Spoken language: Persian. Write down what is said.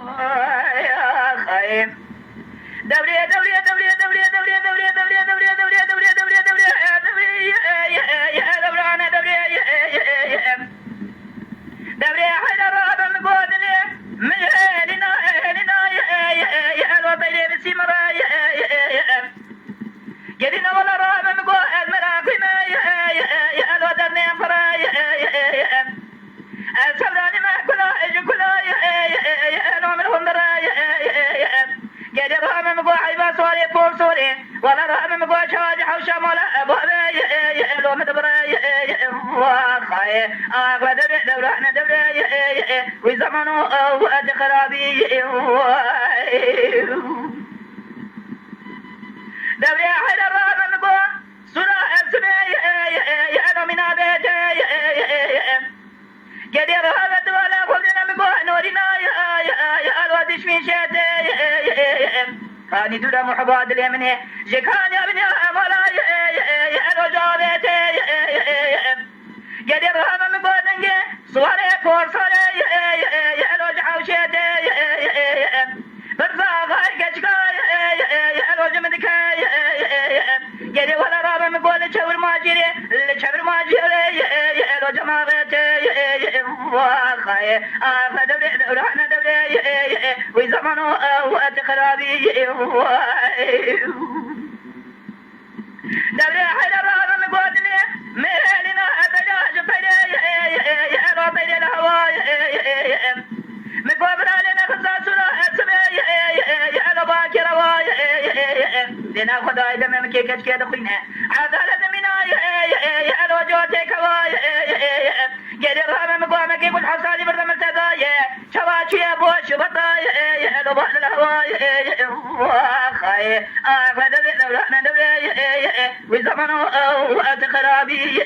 يا خايف دوري دوري دوري دوري دوري دوري دوري دوري دوري دوري دوري دوري دوري يا دوري انا دوري دوري حيدر هذا نقول لي من هنا يا الوطني بسمرة قدينا ولا راه نقول المراقي ما يا الوطني فرا السبراني ما كلا يا نوم الخمرة قد راه مقوى حيبا سوري بول سوري ولا راه مقوى شواج حوشة مولا أبو أبي لو مدبرة واخاي أغلى دبري دورحنا دبري وزمانو وأد خرابي دبري حيد راه مقوى سورة السبي يا من أبيت قد راه بدولا قلنا مقوى نورنا يا الوادش من شاتي كاني دولا محباد اليمني جكان يا ابني مولا يا الوجابت قد راه من قدنجي صوري كور صوري يا الوج حوشت برزاغ كشكا يا الوج مدك قد ولا راه من قول شور ماجري شور ماجري يا الوج مابت واخاي دوري رحنا دوري وزمانو وقت خرابي دوري حيدر راه من قول لي مهلنا أتجاج فيدي يا الوطني الهواي مقابر علينا خزان سورة السبي يا الباكي رواي لنا خداي دم مكي كشكي دخينا عذالة منا يا الوجوتي كواي قد راه مقام كيف الحصالي بردم التداي شواشي يا بوش بطاي يا البحر الهواي واخاي فدري دورنا دوري وزمانو وقت خرابي